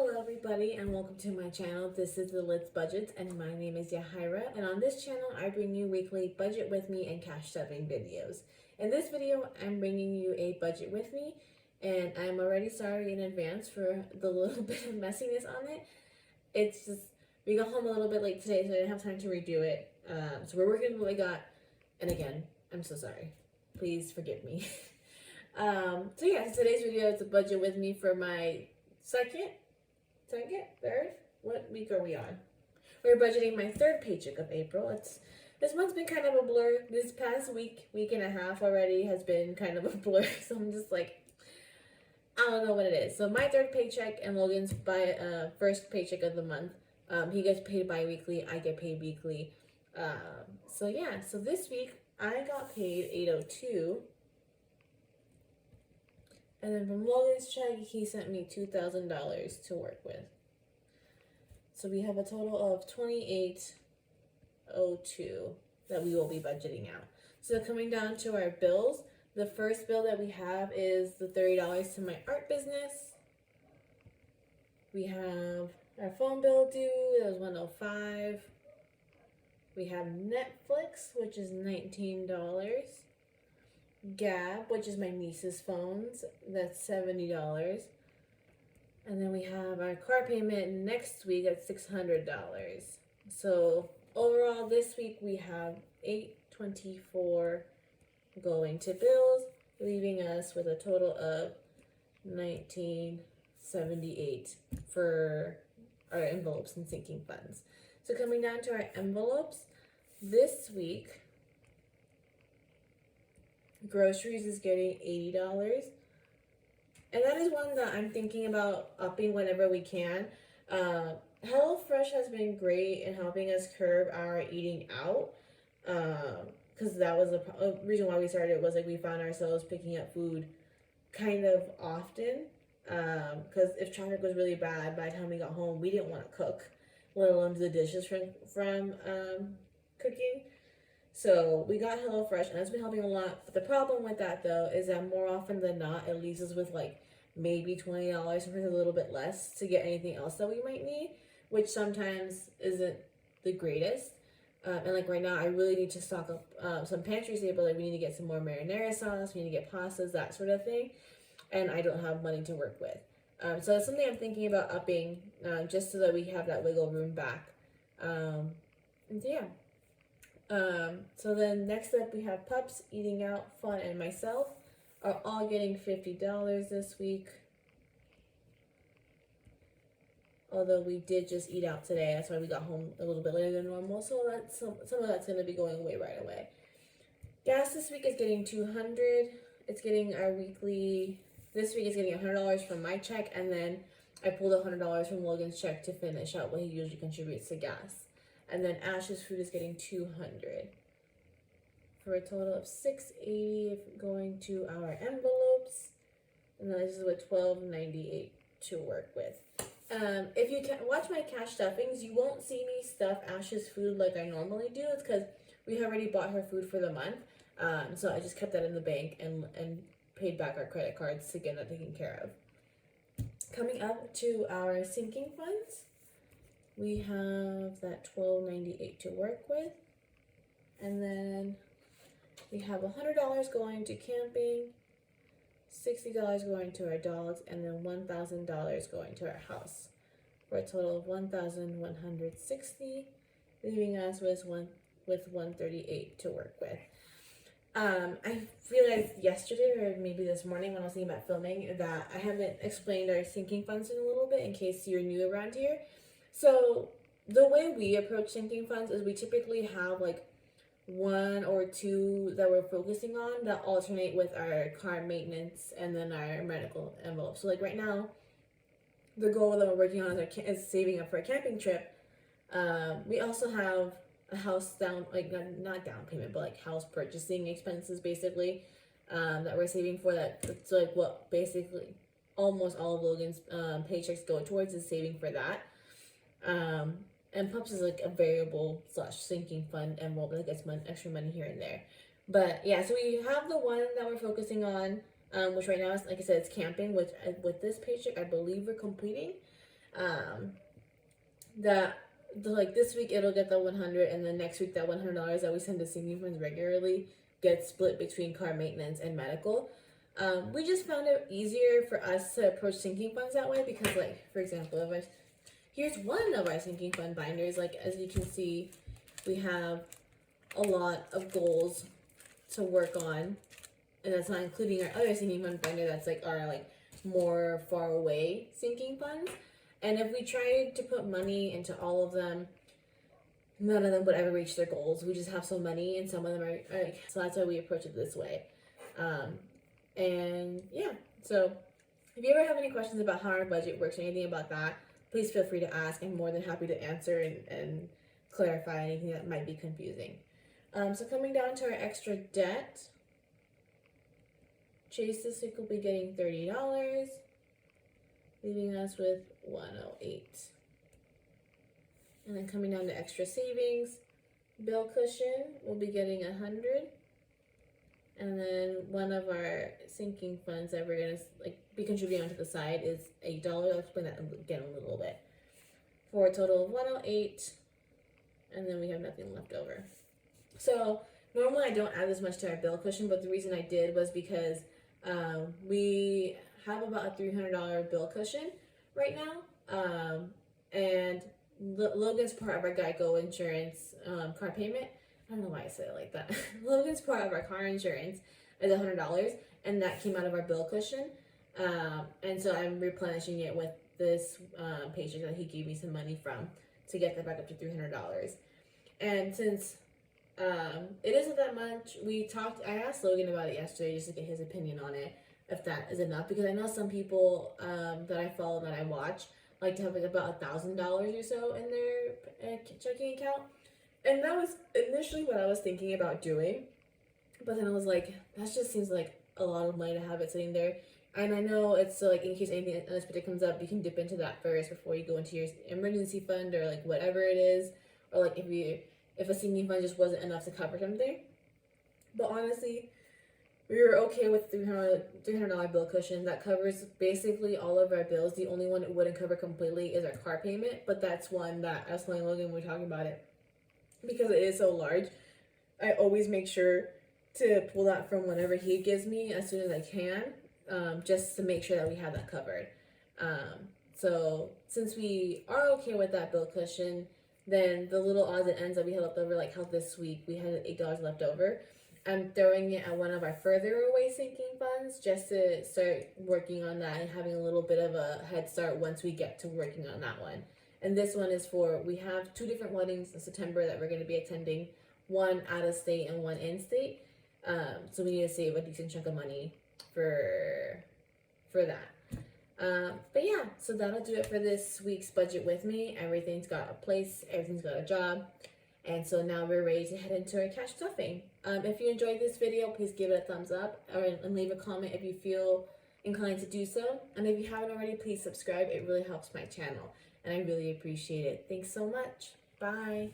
Hello everybody and welcome to my channel. This is the Let's Budgets and my name is Yahira, and on this channel I bring you weekly budget with me and cash stuffing videos. In this video I'm bringing you a budget with me, and I'm already sorry in advance for the little bit of messiness on it. It's just we got home a little bit late today, so I didn't have time to redo it. So we're working with what we got, and again, I'm so sorry. Please forgive me. So yeah, today's video is a budget with me for my third? What week are we on? We're budgeting my third paycheck of April. This month's been kind of a blur. This past week and a half already has been kind of a blur. So I'm just like, I don't know what it is. So my third paycheck and Logan's first paycheck of the month. He gets paid bi-weekly. I get paid weekly. So yeah. So this week I got paid $802. And then from Logan's check, he sent me $2,000 to work with. So we have a total of $2802 that we will be budgeting out. So coming down to our bills, the first bill that we have is the $30 to my art business. We have our phone bill due, that was $105. We have Netflix, which is $19. Gab, which is my niece's phones, that's $70. And then we have our car payment next week at $600. So overall this week we have $824 going to bills, leaving us with a total of $1978 for our envelopes and sinking funds. So coming down to our envelopes, this week groceries is getting $80, and that is one that I'm thinking about upping whenever we can. HelloFresh has been great in helping us curb our eating out, because that was a reason why we started. Was like we found ourselves picking up food kind of often, because if traffic was really bad, by the time we got home we didn't want to cook, let alone do the dishes from cooking. So we got HelloFresh, and that's been helping a lot. But the problem with that, though, is that more often than not, it leaves us with like maybe $20, sometimes a little bit less, to get anything else that we might need, which sometimes isn't the greatest. And like right now, I really need to stock up some pantry staples. Like we need to get some more marinara sauce, we need to get pastas, that sort of thing. And I don't have money to work with. So that's something I'm thinking about upping, just so that we have that wiggle room back. And yeah. So then next up we have Pups, Eating Out, Fun, and myself are all getting $50 this week. Although we did just eat out today, that's why we got home a little bit later than normal. So that's some of that's going to be going away right away. Gas this week is getting $200. It's getting our weekly. This week is getting $100 from my check, and then I pulled $100 from Logan's check to finish out what he usually contributes to gas. And then Ash's food is getting $200 for a total of $680 going to our envelopes. And then this is with $12.98 to work with. If you can watch my cash stuffings, you won't see me stuff Ash's food like I normally do. It's because we already bought her food for the month. So I just kept that in the bank and paid back our credit cards to get that taken care of. Coming up to our sinking funds, we have that $12.98 to work with, and then we have $100 going to camping, $60 going to our dogs, and then $1,000 going to our house, for a total of $1,160, leaving us with $138 to work with. I realized yesterday, or maybe this morning when I was thinking about filming, that I haven't explained our sinking funds in a little bit in case you're new around here. So the way we approach sinking funds is we typically have like one or two that we're focusing on that alternate with our car maintenance and then our medical envelope. So like right now, the goal that we're working on is saving up for a camping trip. We also have a house down, like not down payment, but like house purchasing expenses basically, that we're saving for. That so like what basically almost all of Logan's paychecks go towards is saving for that. And Pups is like a variable / sinking fund envelope that gets extra money here and there. But yeah, so we have the one that we're focusing on, which right now is, like I said, it's camping, which with this paycheck I believe we're completing. That like this week it'll get the 100, and then next week that $100 that we send to sinking funds regularly gets split between car maintenance and medical. We just found it easier for us to approach sinking funds that way because, like, for example, here's one of our sinking fund binders. Like, as you can see, we have a lot of goals to work on, and that's not including our other sinking fund binder that's like our like more far away sinking funds. And if we tried to put money into all of them, none of them would ever reach their goals. We just have so many, and some of them are like, so that's why we approach it this way. And yeah, so if you ever have any questions about how our budget works or anything about that, please feel free to ask. I'm more than happy to answer and clarify anything that might be confusing. So coming down to our extra debt, Chase this week will be getting $30, leaving us with $108. And then coming down to extra savings, bill cushion will be getting $100. And then one of our sinking funds that we're gonna like be contributing onto the side is $8. I'll explain that again a little bit. For a total of $108, and then we have nothing left over. So normally I don't add this much to our bill cushion, but the reason I did was because we have about a $300 bill cushion right now, and Logan's part of our Geico insurance car payment. I don't know why I said it like that. Logan's part of our car insurance is $100, and that came out of our bill cushion. And so I'm replenishing it with this paycheck that he gave me some money from to get that back up to $300. And since it isn't that much, I asked Logan about it yesterday just to get his opinion on it, if that is enough, because I know some people that I follow, that I watch, like to have like about $1,000 or so in their checking account. And that was initially what I was thinking about doing, but then I was like, that just seems like a lot of money to have it sitting there. And I know it's so like in case anything unexpected comes up, you can dip into that first before you go into your emergency fund or like whatever it is, or like if a sinking fund just wasn't enough to cover something. But honestly, we were okay with $300 bill cushion that covers basically all of our bills. The only one it wouldn't cover completely is our car payment, but that's one that I was telling Logan when we were talking about it, because it is so large. I always make sure to pull that from whatever he gives me as soon as I can, just to make sure that we have that covered. So since we are okay with that bill cushion, then the little odds and ends that we had left over, like how this week we had $8 left over, I'm throwing it at one of our further away sinking funds just to start working on that and having a little bit of a head start once we get to working on that one. And this one is we have 2 different weddings in September that we're going to be attending, one out of state and one in state. So we need to save a decent chunk of money for that. But yeah, so that'll do it for this week's budget with me. Everything's got a place, everything's got a job. And so now we're ready to head into our cash stuffing. If you enjoyed this video, please give it a thumbs up and leave a comment if you feel inclined to do so. And if you haven't already, please subscribe. It really helps my channel, and I really appreciate it. Thanks so much. Bye.